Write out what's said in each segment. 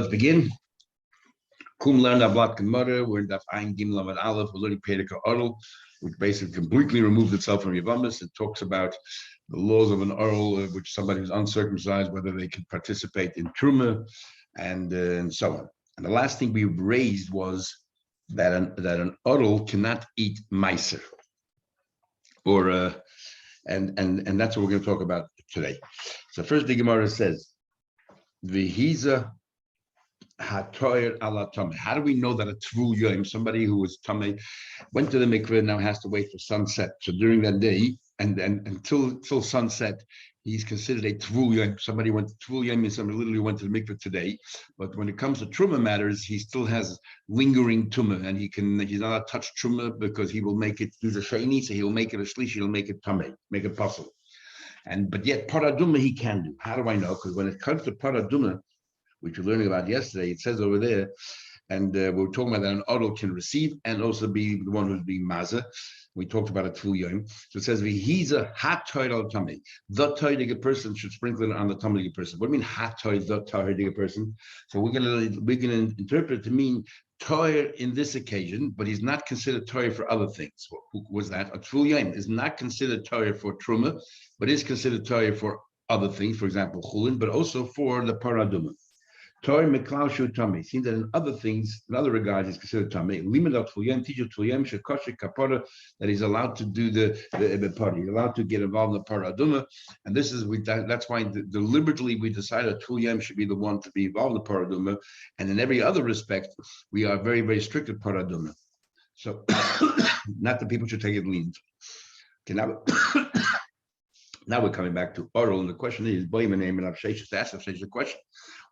Let's begin. Kum learned Ablat Gemara. We're in Daf Ein Gimel Amud Aleph. We're learning Perek Oral, which basically completely removed itself from Yevamos. It talks about the laws of an oral, which somebody who's uncircumcised, whether they can participate in truma, and so on. And the last thing we raised was that an oral cannot eat meiser, and that's what we're going to talk about today. So first, the Gemara says, "V'hiza hatoyer ala tameh." How do we know that a tvul yom, somebody who was tameh, went to the mikveh, now has to wait for sunset? So during that day, and until sunset, he's considered a tvul yom. Somebody went to tvul yom, and somebody literally went to the mikveh today. But when it comes to truma matters, he still has lingering tumah, and he's not allowed to touch truma because he will make it. He's a sheni, so he will make it a shlishi. He'll make it tameh, make it possible. But yet paraduma he can do. How do I know? Because when it comes to paraduma, which we're learning about yesterday, it says over there, and we're talking about that an odol can receive and also be the one who's being maza. We talked about a tvul yom. So it says, he's a hot toid al tummy. The toidige person should sprinkle it on the tummy person. What do you mean hot toid, the toidige person? So we're gonna interpret it to mean toir in this occasion, but he's not considered toir for other things. Who was that? A tvul yom is not considered toir for truma, but is considered toir for other things, for example, chulin, but also for the paraduma. Toy Meklaushu Tummy. Seems that in other things, in other regards, he's considered Tummy. Limit of Tuyem, teacher Tuyem, Shekoshe Kapara, that he's allowed to do the party, he's allowed to get involved in the Paraduma. And this is that's why deliberately we decided Tuyem should be the one to be involved in the Paraduma. And in every other respect, we are very, very strict at Paraduma. So not that people should take it lean. Okay, now we're coming back to oral, and the question is, ask the question.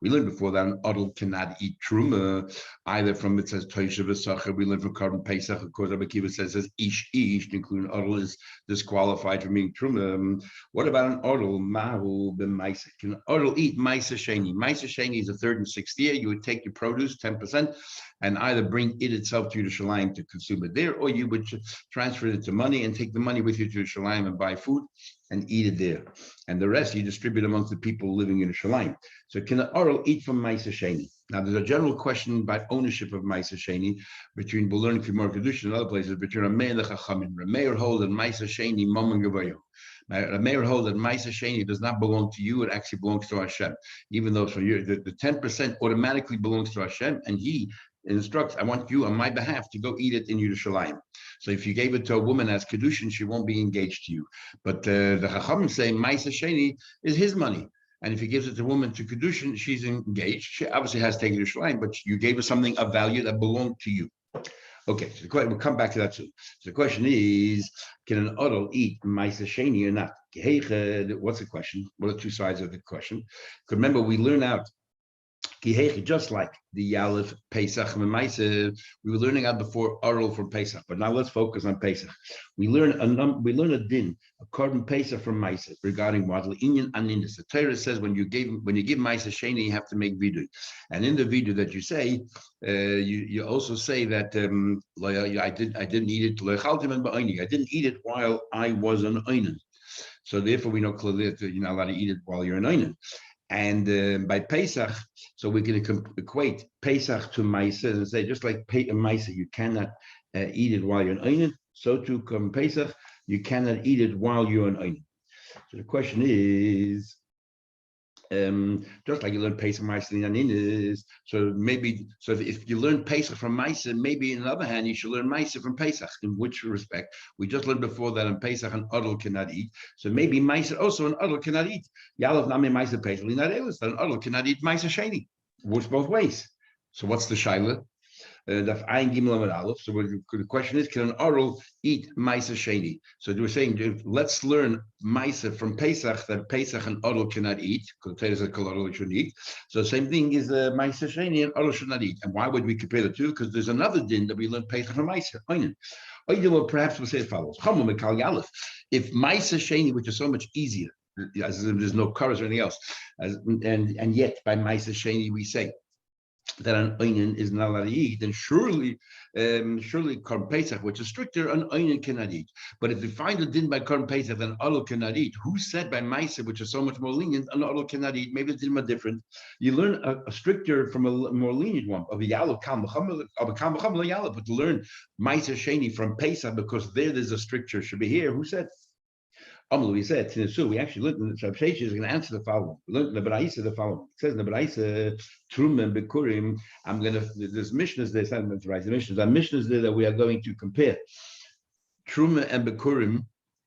We learned before that an oral cannot eat truma, either from, it says Toisha v'sacher, we learned from Carbon Pesach, of course, Rabbi Kiva says ish, including oral is disqualified from being truma. What about an oral? Mahu b'maisa. Can an oral eat maisa sheni? Maisa sheni is the third and sixth year. You would take your produce, 10%, and either bring it itself to Yerushalayim to consume it there, or you would transfer it to money and take the money with you to Yerushalayim and buy food and eat it there. And the rest you distribute amongst the people living in Yerushalayim. So can an oral eat from Maisa Sheni? Now there's a general question about ownership of Maisa Sheni between Bolern Kimor Kedusha and other places, between Rameh and the Chachamim. Rameh holds that Maisa Sheni Momon Gavayo. Rameh holds that Maisa Sheni does not belong to you, it actually belongs to Hashem. Even though for you, the 10% automatically belongs to Hashem, and he instructs, I want you on my behalf to go eat it in Yerushalayim. So if you gave it to a woman as Kedushin, she won't be engaged to you. But the Chachamim say Maisa Sheni is his money. And if he gives it to a woman to Kedushin, she's engaged. She obviously has taken Yerushalayim, but you gave her something of value that belonged to you. Okay, so we'll come back to that soon. So the question is, can an odol eat Maisa Sheni or not? What's the question? What are the two sides of the question? Because remember, we learn out just like the Yalef, Pesach, and Maisa, we were learning out before oral from Pesach, but now let's focus on Pesach. We learn a din, a carbon Pesach from Maisa regarding what Inyan and Indus. The Torah says when you give Maisa Sheni, you have to make vidu, and in the vidu that you say, you also say that I didn't eat it. I didn't eat it while I was an oinen. So therefore, we know clearly that you're not allowed to eat it while you're an oinen. And by Pesach, so we're going to equate Pesach to Maisa and say, just like Maisa, you cannot eat it while you're an oinen. So to come Pesach, you cannot eat it while you're an oinen. So the question is, just like you learn Pesach, Maisa, and is so if you learn Pesach from Maisa, maybe on the other hand, you should learn Maisa from Pesach. In which respect? We just learned before that in Pesach an odol cannot eat. So maybe Maisa also an odol cannot eat. Yalav nami Maisa Pesach linad elis. An odol cannot eat Maisa Sheni. Works both ways. So what's the shaila? Daf Ein Gimel Amud Aleph. So the question is, can an oral eat Maisa Sheni? So we're saying, let's learn Maisa from Pesach that Pesach and oral cannot eat, because Torah says oral should eat. So the same thing is Maisa Sheni and oral should not eat. And why would we compare the two? Because there's another din that we learn Pesach from Maisa. Perhaps we'll say as follows: if Maisa Sheni, which is so much easier, as there's no chorus or anything else, and yet by Maisa Sheni we say, that an onion is not allowed to eat, then surely Korban Pesach, which is stricter, an onion cannot eat. But if you find a din by Korban Pesach, then adult cannot eat. Who said by Maisa, which is so much more lenient, an adult cannot eat? Maybe the din are different. You learn a stricter from a more lenient one of a yalo kal yalo, but to learn Maisa Sheni from Pesach because there's a stricture should be here. Who said? We said we actually looked in the Shabbat is going to answer the following. We learned in the Baraisa the following. It says in the Baraisa, Truma and Bikurim. I'm going to there's mishnahs there. The mishnahs there that we are going to compare Truma and Bikurim,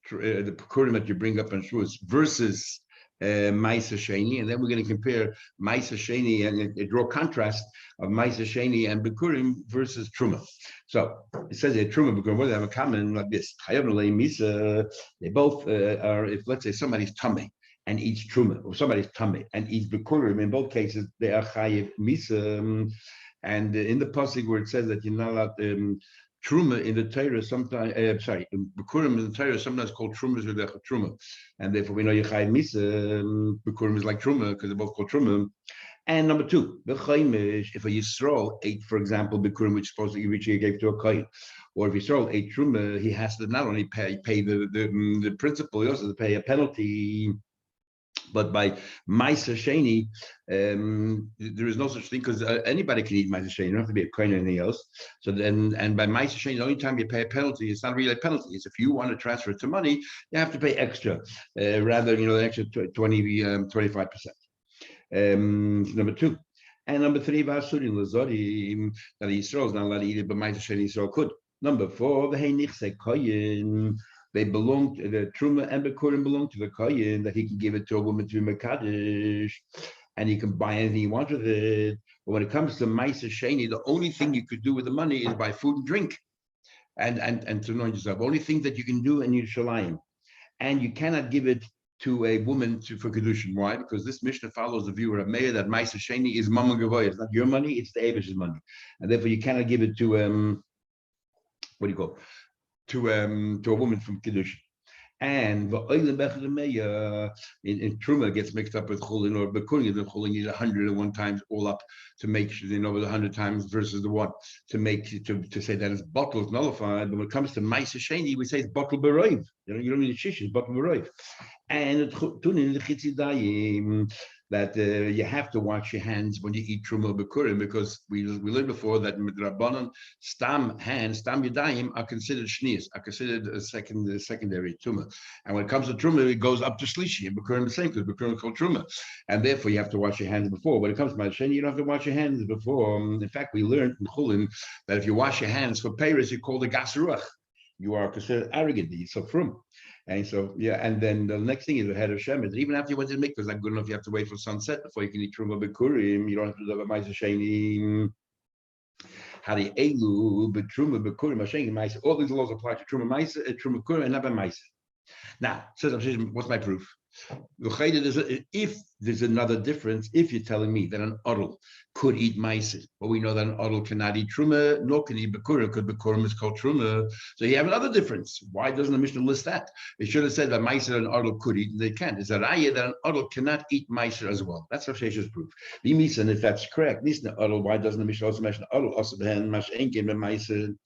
the Bikurim that you bring up in Shavuos versus Maisa Sheni, and then we're going to compare Maisa Sheni and draw contrast of Maisa Sheni and Bikurim versus Truma. So it says that Truma and Bikurim, what do they have in common? Like this: they both are. If let's say somebody's tummy and eats Truma, or somebody's tummy and eats Bikurim, in both cases they are chayiv misa. And in the pasuk where it says that you're not allowed. Truma in the Torah sometimes, Bikurim in the Torah sometimes called Trumas or Truma, and therefore we know Yechai Misa, Bikurim is like Truma because they're both called Truma. And number two, if a Yisrael ate, for example, Bikurim, which he gave to a Kohen, or if Yisrael ate Truma, he has to not only pay the principal, he also has to pay a penalty. But by Maisa Sheni, there is no such thing because anybody can eat Maisa Sheni. You don't have to be a Kohen or anything else. So then, and by Maisa Sheni, the only time you pay a penalty, it's not really a penalty. It's if you want to transfer it to money, you have to pay extra, rather, an extra 25%. Number two. And number three, Vasurin Lazori, that Yisrael is not allowed to eat it, but Maisa Sheni Yisrael could. Number four, the Heinichse Kohen. They belong to the Truma and Bikurim belong to the Kohen, that he can give it to a woman to be Mekadesh, and he can buy anything he wants with it. But when it comes to Maisa Sheni, the only thing you could do with the money is buy food and drink, and to anoint yourself. Only thing that you can do in Yerushalayim, and you cannot give it to a woman for kedushin. Why? Because this Mishnah follows the view of Meir that Maisa Sheni is Mammon Gavoy. It's not your money; it's the Abish's money, and therefore you cannot give it to to a woman from Kiddush. And in Truma gets mixed up with Chulin or Bekurin, the Chulin is 101 times all up to make sure, 100 times versus the one to say that it's bottle is nullified. But when it comes to Maisa Sheni, we say it's bottle beroiv. You don't need shish, it's bottle beroiv. And Tunin the that you have to wash your hands when you eat Truma Bekurim, because we learned before that Midrabanan stam hands, stam yadayim are considered shnias, are considered a secondary Truma. And when it comes to Truma, it goes up to Shlishi, and Bekurim the same, because Bekurim is called Truma. And therefore you have to wash your hands before. When it comes to Masheni, you don't have to wash your hands before. In fact, we learned in Chulin that if you wash your hands for Paris, you call the gas ruach. You are considered arrogant, you're so frum. And so, and then the next thing is the head of Shemet. Even after you went to the mikvah, it's not good enough. You have to wait for sunset before you can eat Truma Bekurim. You don't have to do a Maisa Sheni. Hari Elu, Betruma Bekurim, Mashen, Maisa. All these laws apply to Truma Maisa, Truma Bekurim, and not by Maisa. Now, says what's my proof? If there's another difference, if you're telling me that an odl could eat maisid, but we know that an odl cannot eat truma, nor can eat bekurim, because bekurim is called truma. So you have another difference. Why doesn't the Mishnah list that? It should have said that maisid and odl could eat, and they can't. It's a raya that an odl cannot eat maisid as well. That's Rav Shesha's proof. And if that's correct, why doesn't the Mishnah also mention odl also behen mashenkin ben maisid?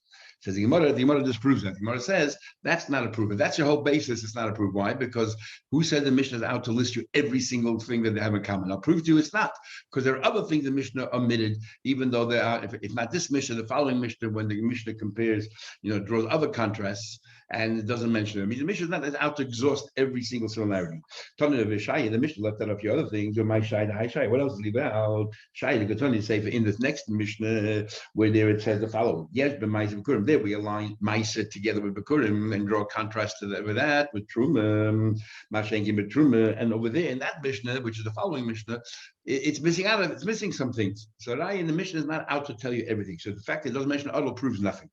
Says the Gemara disproves that. The Gemara says that's not a proof. If that's your whole basis, it's not a proof. Why? Because who said the Mishnah is out to list you every single thing that they have in common? I'll prove to you it's not, because there are other things the Mishnah omitted, even though there are, if not this Mishnah, the following Mishnah, when the Mishnah compares, draws other contrasts, and it doesn't mention them. The Mishnah is not out to exhaust every single similarity. The Mishnah left out a few other things. What else is leave out? Shai, the Ketani say in this next Mishnah, where there it says the following. Yes, but Bekurim. There we align Maisa together with Bekurim and draw a contrast to that with Truma, Mashenki with Truma, and over there in that Mishnah, which is the following Mishnah, it's missing some things. So Rai in the Mishnah is not out to tell you everything. So the fact that it doesn't mention Adol proves nothing.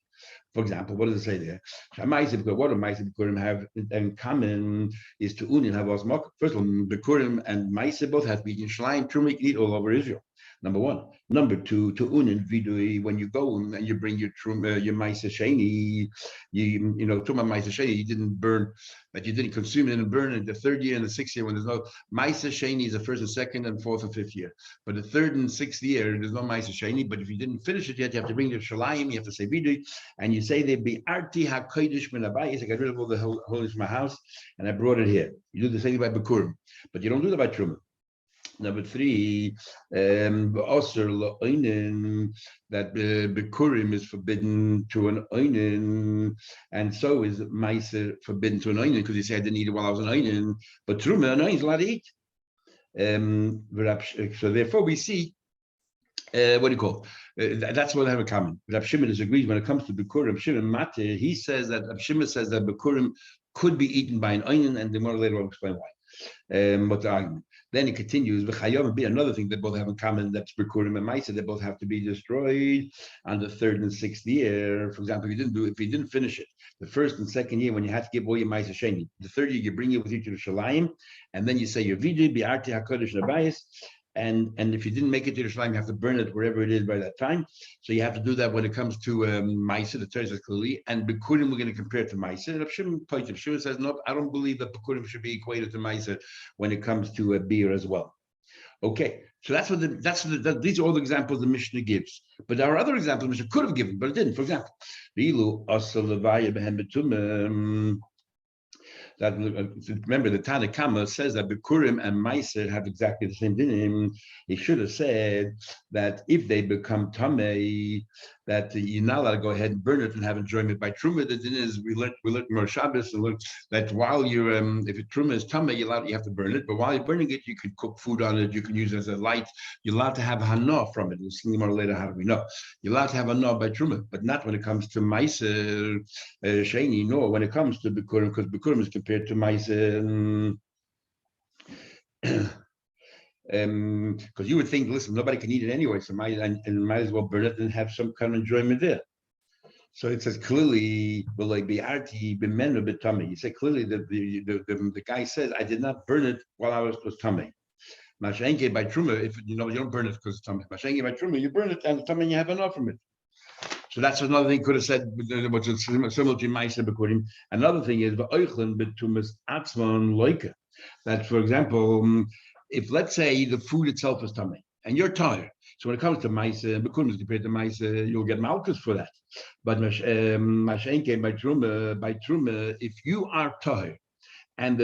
For example, what does it say there? What do Maisa Bekurim have in common is to Unin have Osmok. First of all, Bekurim and Maisa both have to be in Shleim, Truma, you can eat all over Israel. Number one. Number two, to unin vidui, when you go and you bring your Maisa Sheni, Tuma Maisa Sheni, you didn't burn, but you didn't consume it and burn it the third year and the sixth year when there's no Maisa Sheni is the first and second and fourth and fifth year. But the third and sixth year, there's no Maisa Sheni. But if you didn't finish it yet, you have to bring your Shalayim, you have to say vidui, and you say there be Arti HaKodesh Min Abayis. I got rid of all the holiness from my house and I brought it here. You do the same thing by Bikurim, but you don't do that by Truma. Number three, also that Bikurim is forbidden to an Oinen, and so is Meiser forbidden to an Oinen because he said I didn't eat it while I was an Oinen, but Truma, an Oinen is allowed to eat. So therefore we see, what do you call it? That's what I have in common. Rab Shimon disagrees when it comes to Bikurim. Shimon Mate, he says that Rab Shimon says that Bikurim could be eaten by an Oinen, and the more later I'll explain why. What the argument. Then it continues. V'chayom be another thing they both have in common. That's Bikurim and Maisa. They both have to be destroyed on the third and sixth year. For example, if you didn't finish it, the first and second year when you had to give all your Maisa Sheni, the third year you bring it with you to the Shalayim, and then you say your Vidi Bi'arti HaKodesh Nabayis. And if you didn't make it to the Shalayim, you have to burn it wherever it is by that time. So you have to do that when it comes to Maisa, the Torah says clearly. And Bikurim, we're going to compare it to Maisa. And Shimon says, no, I don't believe that Bikurim should be equated to Maisa when it comes to beer as well. Okay, so these are all the examples the Mishnah gives. But there are other examples the Mishnah could have given, but it didn't. For example, that remember the Tana Kama says that Bikurim and Meiser have exactly the same dinim. He should have said that if they become tamei, that you're not allowed to go ahead and burn it and have enjoyment by truma. The din is we learned Mer Shabbos and learned that while you're if a truma is tamei, you have to burn it. But while you're burning it, you can cook food on it. You can use it as a light. You're allowed to have hana from it. We'll see more later how do we know. You're allowed to have hana by truma, but not when it comes to Meiser Sheni, nor when it comes to Bikurim, because Bikurim is compared to Meiser. Because you would think, listen, nobody can eat it anyway, so might as well burn it and have some kind of enjoyment there. So it says clearly, will like be arti b'menu b'tummy. You say clearly that the guy says, I did not burn it while I was tummy. Mashenke by truma, if you don't burn it because it's tummy. Mashenke by truma, you burn it and the tummy you have enough from it. So that's another thing could have said, which is similar to Ma'aser Bikurim. Another thing is v'oichlin b'tumas atzman loika. That, for example, if let's say the food itself is tummy and you're tired, so when it comes to Ma'aser Bikurim compared to Ma'aser, you'll get malchus for that. But Mashenke by truma, if you are tired, and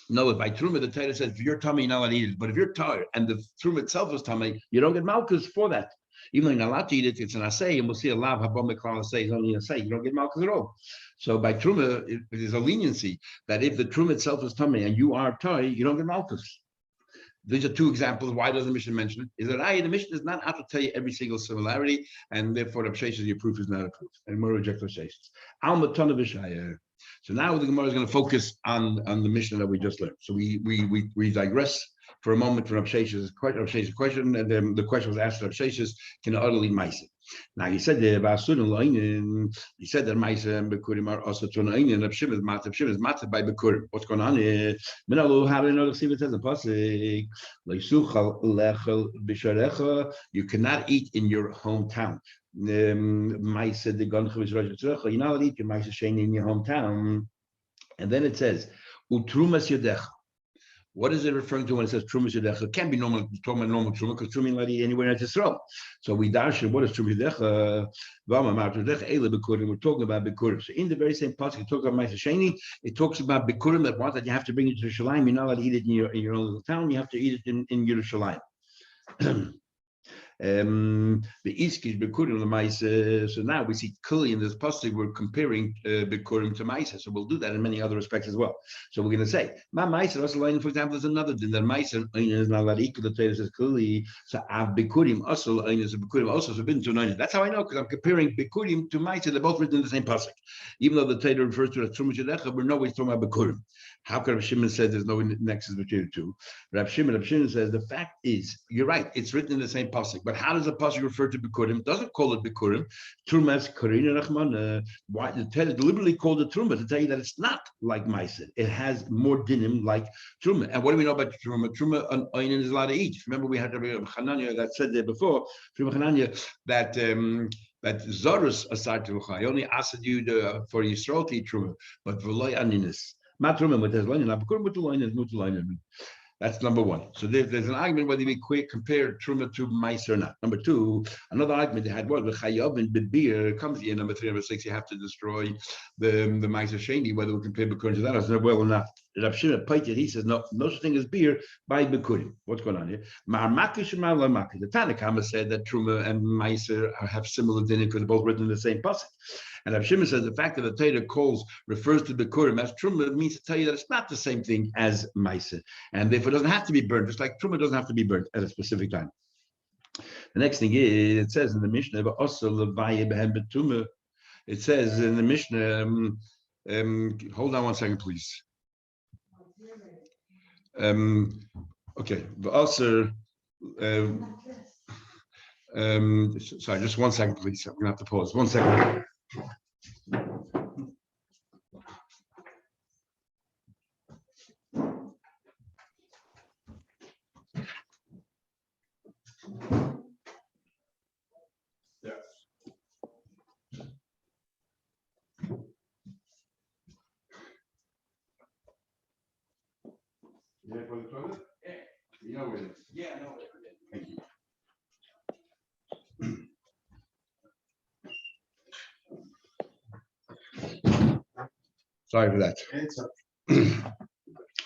no, by truma the Torah says if you're tummy, you're not allowed to eat it. But if you're tired and the truma itself is tummy, you don't get malchus for that. Even though you're not allowed to eat it, it's an assay, and we'll see a lav habom meklal assay is only an assay. You don't get malchus at all. So by truma, it is a leniency that if the truma itself is tummy and you are tired, you don't get malchus. These are two examples. Why doesn't the Mishnah mention it? Is that the Mishnah is not out to tell you every single similarity, and therefore the Absheshes, your proof is not a proof, and more reject Absheshes. So now the Gemara is going to focus on the Mishnah that we just learned. So we digress for a moment from Absheshes' question, and then the question was asked of Absheshes, can utterly Ma'aser. Now he said that Ma'aser and Bikurim are also to an Einin. Abshim is matzah by Bikurim. What's going on here? How do you know the Siva says the pasuk? You cannot eat in your hometown. You're not allowed to eat your Ma'aser Sheni in your hometown. And then it says, Utrumas Yodecha. What is it referring to when it says Trumas Yodecha? It can't be normal Truma because Truma not eat anywhere in Israel. So we darshan what is Trumas Yodecha? We're talking about Bikurim. So in the very same passage, it talks about Ma'aser Sheni. It talks about Bikurim that you have to bring it to Yerushalayim. You're not allowed to eat it in your own little town. You have to eat it in Yerushalayim. The Iskish Bikurim L'Ma'aser. So now we see clearly in this passage we're comparing Bikurim to Ma'aser. So we'll do that in many other respects as well. So we're going to say Ma Ma'aser also, for example, is another thing that Ma'aser is not allowed to equal. The Torah says clearly. So Av Bikurim also is Bikurim also forbidden to an. That's how I know, because I'm comparing Bikurim to Ma'aser. They're both written in the same passage. Even though the Torah refers to it as Trumas Yodecha, we're always talking about Bikurim. How could Rav Shimon say there's no nexus between the two? Rav Shimon says the fact is, you're right, it's written in the same pasuk. But how does the pasuk refer to bikurim? It doesn't call it bikurim. Truma is karina rachman. Why the Torah deliberately called it truma to tell you that it's not like meiser. It has more dinim like truma. And what do we know about truma? Truma an oinen is allowed to eat. Remember we had Rabbi Hananya that said there before, Rabbi Hananya, that that Zorus aside to I only asked you for Yisrael to eat truma, but v'loy aninis. Not truma, but there's loinin. Bikurim with the loinin, not the loinin. That's number one. So there's an argument whether we compare truma to mice or not. Number two, another argument they had was the chayav and beer comes in number 3, number 6. You have to destroy the mice sheni. Whether we compare bikurim to that, I said, well or not. Rav Shimon Paitit, he says no such thing as beer by bikurim. What's going on here? Ma'armakish and ma'armakish. The Tanakhama said that truma and mice have similar dinner because they're both written in the same pasuk. And Rav Shimon says the fact that the Torah refers to bikurim as truma means to tell you that it's not the same thing as ma'aser, and therefore it doesn't have to be burnt. Just like truma doesn't have to be burnt at a specific time. The next thing is it says in the Mishnah, it says in the Mishnah. Hold on one second, please. Okay, but also. Sorry, just 1 second, please. I'm gonna have to pause. 1 second. Yeah, for the toilet? Yeah. You know where it is? Yeah, I know where it is. Thank you. Sorry for that.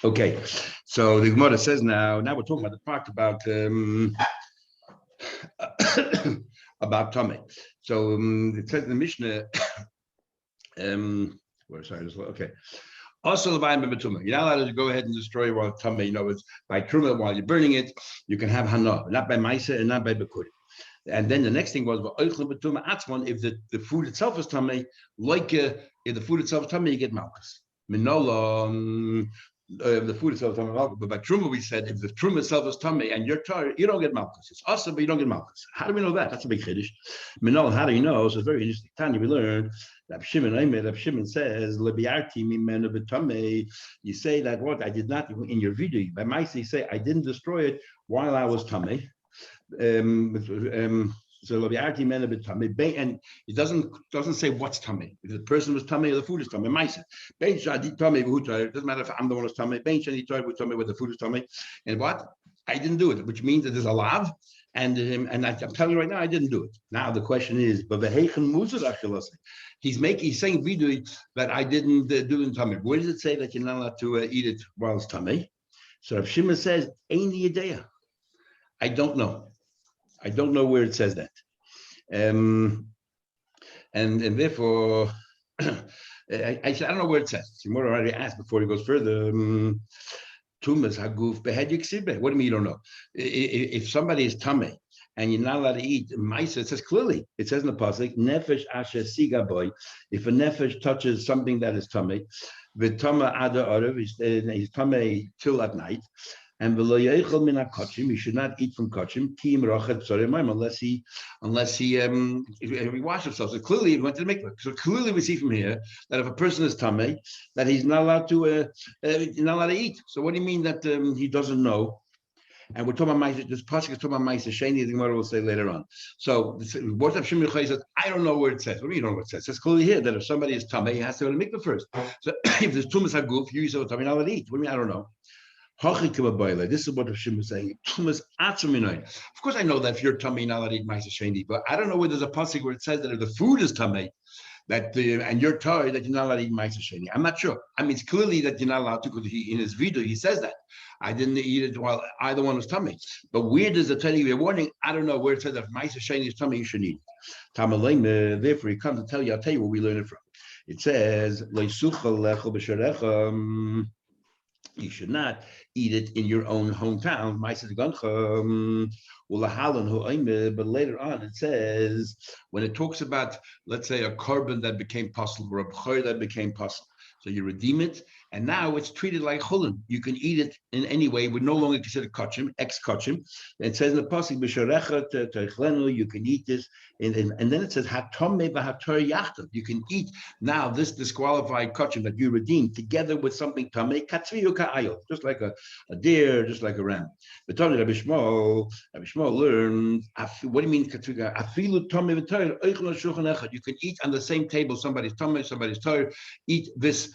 Okay, so the Gemara says now we're talking about the part about Tomei. So it says in the Mishnah, okay. Also, you're not allowed to go ahead and destroy while Tomei. It's by Truma while you're burning it. You can have Hana, not by Maisa and not by Bekur. And then the next thing was if the food itself is Tomei, if the food itself is Tomei, you get Malchus. Minola. The food itself is Tomei, but by Truma we said if the Truma itself is Tomei and you're tired, you don't get Malchus. It's awesome, but you don't get Malchus. How do we know that? That's a big chiddush. Minola, how do you know? So it's very interesting. Tanya, we learned. Rav Shimon says, you say that what I did not in your video. By my say, I didn't destroy it while I was Tamei. So and it doesn't say what's tummy. If the person was tummy or the food is tummy. It doesn't matter if I'm the one who's tummy. Where the food is tummy. And what? I didn't do it, which means that there's a lav. And I'm telling you right now, I didn't do it. Now the question is, but he's saying video that I didn't do it in tummy. Where does it say that you're not allowed to eat it while it's tummy? So Rav Shimon says, "Ain't the idea." I don't know. I don't know where it says that, and therefore, I don't know where it says. Simon already asked before he goes further. Tumas haguf behedik sibe. What do you mean you don't know? If somebody is tummy and you're not allowed to eat ma'aser, it says clearly. It says in the pasuk, nefesh asher siga boy. If a nefesh touches something that is tummy, v'tama ada arav, he's tummy till at night. And he should not eat from kachim unless he washes himself. So clearly he went to the mikveh. So clearly we see from here that if a person is tamei, that he's not allowed to eat. So what do you mean that he doesn't know? And we're talking about this pasuk is talking about Ma'aser Sheni. The Gemara will say later on. So what Rav Shimon says, I don't know where it says. What do you know what it says? It says clearly here that if somebody is tamei, he has to go to the mikveh first. So if there's tumas haguf, you yourself tamei, not allowed to eat. What do you mean? I don't know. This is what Rav Shimon is saying. Of course, I know that if you're tummy, not allowed to eat Ma'aser Sheni, but I don't know where there's a pasuk where it says that if the food is tummy, and you're tired, that you're not allowed to eat Ma'aser Sheni. I'm not sure. I mean, it's clearly that you're not allowed to, because in his video he says that I didn't eat it while either one was tummy. But where does it tell you a warning? I don't know where it says that if Ma'aser Sheni is tummy, you should eat it. Therefore, he comes to tell you. I'll tell you where we learn it from. It says you should not eat it in your own hometown. But later on it says, when it talks about, let's say, a carbon that became possible or a b'chor that became possible, so you redeem it and now it's treated like chulin. You can eat it in any way. We're no longer considered kachim, ex-kachim. It says in the pasuk, b'sharecha teichlenu, you can eat this, and then it says hatome v'hator yachtav. You can eat now this disqualified kachim that you redeemed together with something tamei katzriyu ka'ayil, just like a deer, just like a ram. But Rabbi Shmuel learned, what do you mean katzriyu? Afilu tamei v'tor oichel shulchan echad. You can eat on the same table somebody's tamei, somebody's tor. Eat this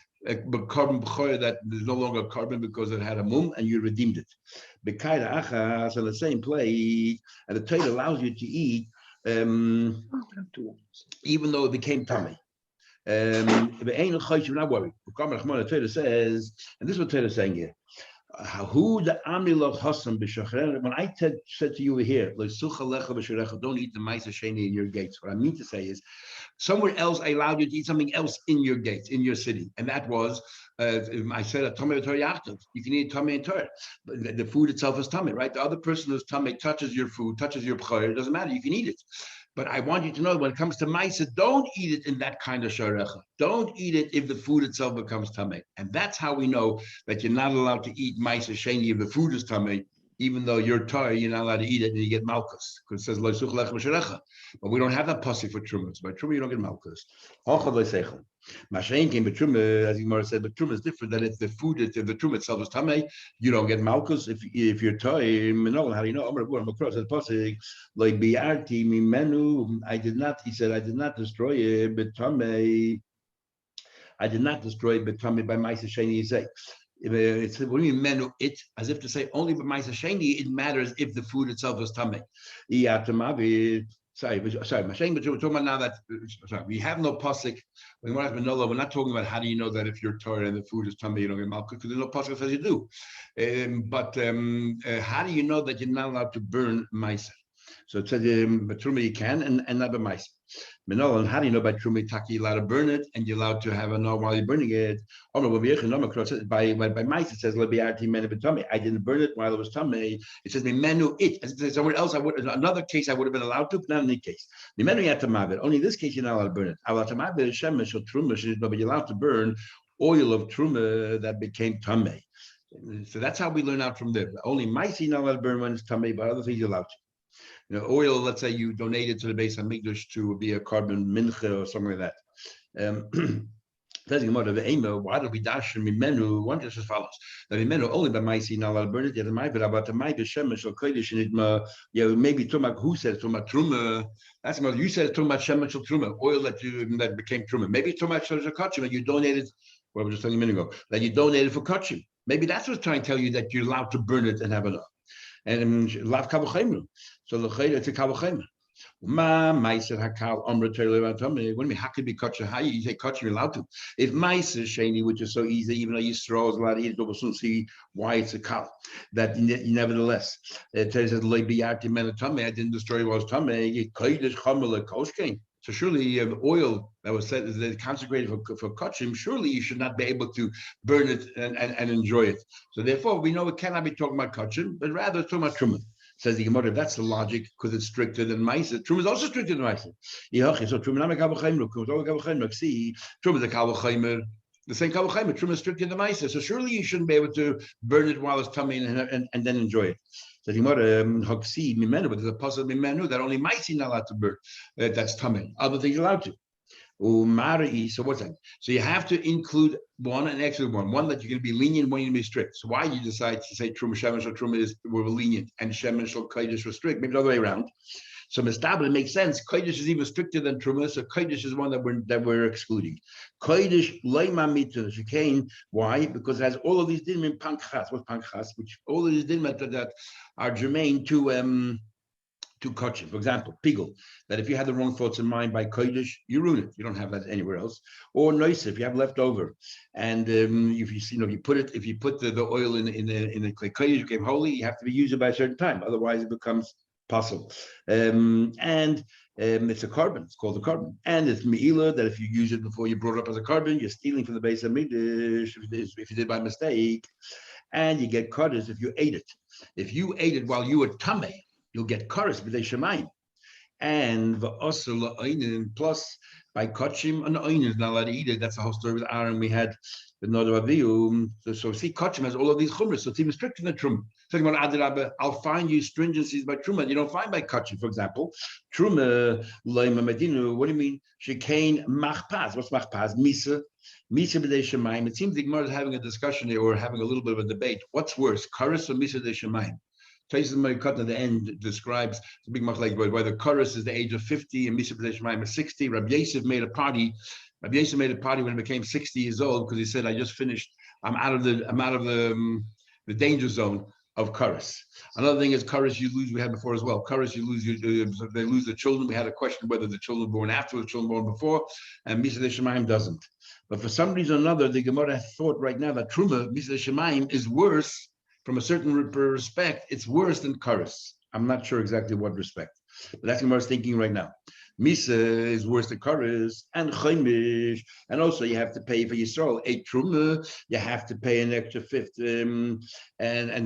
carbon that is no longer carbon because it had a mum and you redeemed it. Bekaida achas on the same plate, and the Torah allows you to eat even though it became tummy. We're not worried. The Torah says, and this is what Torah is saying here. When I said to you here, don't eat the ma'aser sheni in your gates. What I mean to say is, somewhere else I allowed you to eat something else in your gates, in your city, and that was I said a tamei v'tor yachtav. You can eat tamei and tor, but the food itself is tamei, right? The other person who's tamei touches your food, touches your b'chor. It doesn't matter. You can eat it. But I want you to know when it comes to ma'aser, don't eat it in that kind of sharecha. Don't eat it if the food itself becomes tamei. And that's how we know that you're not allowed to eat ma'aser sheni if the food is tamei, even though you're tar, you're not allowed to eat it and you get malchus. Because it says lo yisuch lech b'sharecha. But we don't have that pasuk for truma. So by truma, you don't get malchus. Mashain came by truma, as Gemara said, but truma is different than if the food, if the truma itself is tamei, you don't get malchus. If you're tar, how do you know? I'm across that pasuk. Like bi'arti mimenu, I did not. He said, I did not destroy it, but tamei. I did not destroy it, but tamei by ma'aser sheni yisei. It's what do you mean menu it, as if to say only by ma'aser sheni it matters if the food itself is tamei. Sorry, Mashain, but we're talking about now that we have no pasuk. We're not talking about how do you know that if you're Torah and the food is tamei you don't get malchus, because there's no pasuk that says you do. But how do you know that you're not allowed to burn ma'aser? So it says truma you can and not by ma'aser. Menolan, how do you know by truma taki you're allowed to burn it and you're allowed to have a no while you're burning it? By ma'aser it says I didn't burn it while it was tamei. It says menu it. As it says somewhere else, another case I would have been allowed to, but not in any case. Menu yatamavit. Only in this case you're not allowed to burn it. Alatamavit shemesh or truma, but you're allowed to burn oil of truma that became tamei. So that's how we learn out from there. Only ma'aser you're not allowed to burn when it's tamei, but other things you're allowed to. Oil, let's say you donated to the base of Mikdash to be a carbon mincha or something like that. Why do we dash mimenu? One just as follows: that mimenu only by ma'aser not allowed to burn it. Yet the about the ma'aser shemesh or kodesh and it maybe tumak. Who said tumak truma? That's about you said tumak shemesh or truma, oil that became truma. Maybe tumak shemesh or kachim that you donated. What I was just telling you a minute ago that you donated for kachim. Maybe that's what's trying to tell you that you're allowed to burn it and have enough. And lav kavachayim. So the chayda it's a kavachayim. Ma ma'aser hakal amra teilei. What do you mean? How could be kosher? How you say kosher? You're allowed to. If ma'aser sheni, which is so easy, even though Yisrael is allowed to eat it, we'll soon see why it's a kal. That nevertheless, it says that lo bi'arti menatame. I didn't destroy what was tamei. Kodesh chamel koshkein. So surely you have oil that was said is consecrated for kachim. Surely you should not be able to burn it and enjoy it. So therefore, we know it cannot be talking about kachim, but rather it's talking about truma. Says the Gemara, that's the logic because it's stricter than ma'aser. Truma is also stricter than ma'aser. So truma not kavachayim. See, truma is a kavachayim. The same kavachayim. Truma is stricter than ma'aser. So surely you shouldn't be able to burn it while it's tummy and then enjoy it. So the Gemara haksi mimenu, but there's a pasuk mimenu that only ma'aser not allowed to burn. That's tummy. Other things you're allowed to. So what's that? So you have to include one and exclude one that you're going to be lenient, one you're going to be strict. So why you decide to say truma shemesh or truma is we're lenient and shemesh or kodesh was strict, maybe the other way around. So mistabel, it makes sense. Kodesh is even stricter than truma, so kodesh is one that we're excluding. Kodesh leima mitzvah shekain. Why? Because it has all of these dinim in panchas. What's panchas? Which all of these dinim that are germane to kachim. For example, pigul, that if you had the wrong thoughts in mind by kodesh, you ruin it. You don't have that anywhere else. Or noise, if you have leftover, and if you put the oil in the kodesh became holy, you have to be used it by a certain time. Otherwise, it becomes possible. It's a carbon. It's called a carbon, and it's meila that if you use it before you brought it up as a carbon, you're stealing from the base of mikdash if you did by mistake, and you get kodesh if you ate it. If you ate it while you were tamei, you'll get chorus b'dei shemayim. And the osel einin plus by kachim and einin is not allowed to eat it. That's the whole story with Aaron. We had the Nodar Avihu. So see, kachim has all of these chumras, so it's even stricter than truma. Talking about adirabah, I'll find you stringencies by truma. You don't find by kachim, for example, truma leima medinu. What do you mean? Shekain machpaz. What's machpaz? Misa. Misa b'dei shemayim. It seems the Gemara is having a discussion here, or having a little bit of a debate. What's worse, karas or misa b'dei shemayim? Taisus Marikot at the end describes the big machlek why the chorus is the age of 50 and Misa B'dei Shemayim is 60. Rabbi Yosef made a party. Rabbi Yosef made a party when he became 60 years old because he said, "I just finished. I'm out of the danger zone of chorus." Another thing is chorus you lose. We had before as well. Chorus you lose. They lose the children. We had a question whether the children born after or the children born before, and Misa B'dei Shemayim doesn't. But for some reason or another, the Gemara thought right now that Truma Misa B'dei Shemayim is worse. From a certain respect, it's worse than karas. I'm not sure exactly what respect, but that's what I was thinking right now. Misa is worse than karas and chaimish, and also you have to pay for Yisrael. A truma, you have to pay an extra fifth, and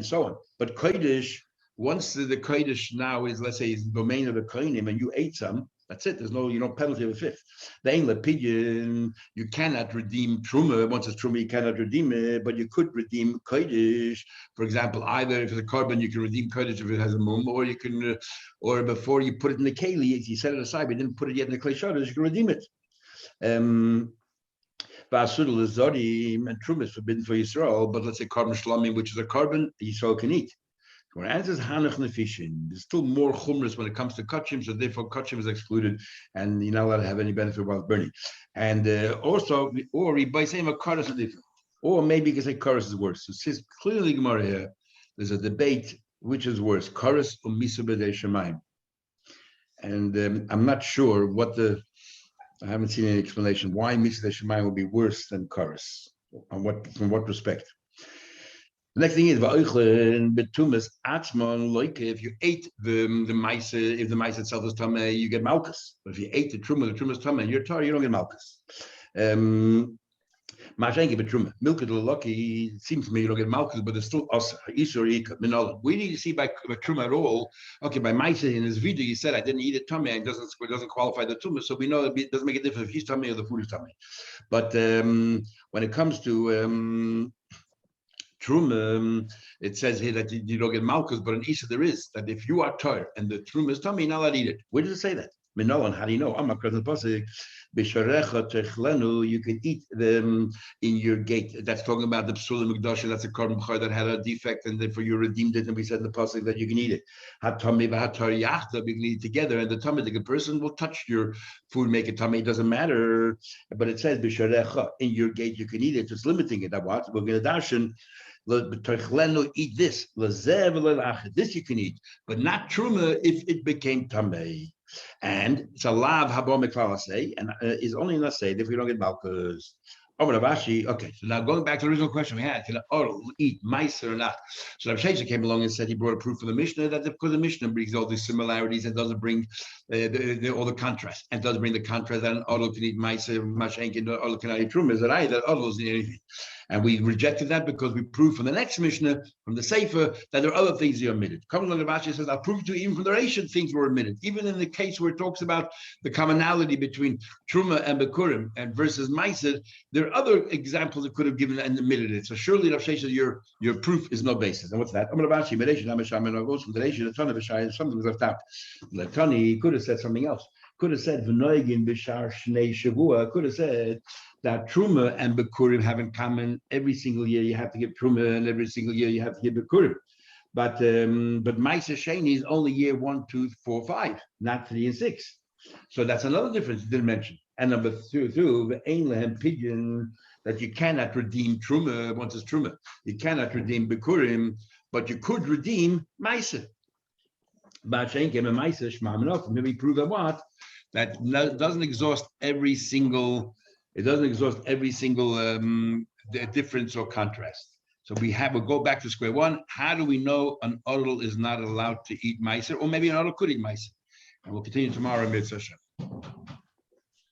so on. But kodesh, once the kodesh now is, let's say, is domain of the kohenim, and you ate some. That's it. There's no, penalty of a fifth. The Ein Pidyon, you cannot redeem Truma. Once it's Truma, you cannot redeem it, but you could redeem Kodesh. For example, either if it's a carbon, you can redeem Kodesh if it has a mum, or you can, or before you put it in the Keli, if you set it aside, but you didn't put it yet in the Klei Shodesh, you can redeem it. Ba'asudul is Zodim, and Truma is forbidden for Yisrael, but let's say carbon shlamim, which is a carbon, Yisrael can eat. When it answers Hanach Nefishin, there's still more chumras when it comes to kachim, so therefore kachim is excluded, and you're not allowed to have any benefit while burning. And also, or by saying a karas is different, or maybe you can say karas is worse. So it says clearly Gemara here, there's a debate which is worse, karas or misa b'dei shemayim. And I'm not sure I haven't seen any explanation why misa b'dei shemayim would be worse than karas. From what respect? The next thing is betumas atzmon like if you ate the mice, if the mice itself is tamei, you get malchus. But if you ate the truma is tamei, you're tar, you don't get malchus. Mashenki betruma milk it lucky. It seems to me you don't get malchus, but there's still us isur ikah minol. We need to see by truma at all. Okay, by mice in his video he said I didn't eat it tamei and doesn't qualify the truma, so we know it doesn't make a difference if he's tamei or the food is tamei. But when it comes to Truma, it says here that you don't get malchus, but in Isa there is that if you are tar and the truma is tummy, you're not allowed to eat it. Where does it say that? Minolan, how do you know? I'm a present pasuk. Bisharecha techlenu, you can eat them in your gate. That's talking about the psulim mikdash. That's a carbon b'char that had a defect, and therefore you redeemed it. And we said in the pasuk that you can eat it. Hatami v'hatar yachta, we can eat it together, and the tummy, the person will touch your food, make it tummy. It doesn't matter, but it says bisharecha in your gate you can eat it. It's limiting it. What we're going to darshan. Eat this. This you can eat, but not truma if it became tamei. And it's a lav habo mekvalasei, and is only in a say if we don't get malchus. Okay, so now going back to the original question we had, can an oral eat mice or not? So Rav Shesha came along and said he brought a proof from the Mishnah that because the Mishnah brings all these similarities and doesn't bring all the contrast, and doesn't bring the contrast that an oral can eat mice, mashenkin, oral can eat trumas, that oral doesn't eat anything. And we rejected that because we proved from the next Mishnah, from the Sefer, that there are other things he omitted. Coming along, Rav Ashi says, I'll prove to you even from the Rishon things were omitted. Even in the case where it talks about the commonality between Truma and Bekurim and versus Meiser, there are other examples that could have given and omitted it. So surely, Rav Shesha, your proof is no basis. And what's that? Rav Ashi, something was left out. Latani could have said something else. Could have said, could have said, that Truma and Bekurim have in common every single year you have to give Truma and every single year you have to give Bekurim. But Ma'aser Sheni is only year 1, 2, 4, 5, not 3 and 6. So that's another difference you didn't mention. And number two, the Ein Lehem Pidyon, that you cannot redeem Truma once it's Truma. You cannot redeem Bekurim, but you could redeem Ma'aser. Maybe prove that what? That doesn't exhaust every single. It doesn't exhaust every single difference or contrast. So we'll go back to square one. How do we know an odal is not allowed to eat meiser, or maybe an odal could eat meiser? And we'll continue tomorrow in Mitzvah Hashem.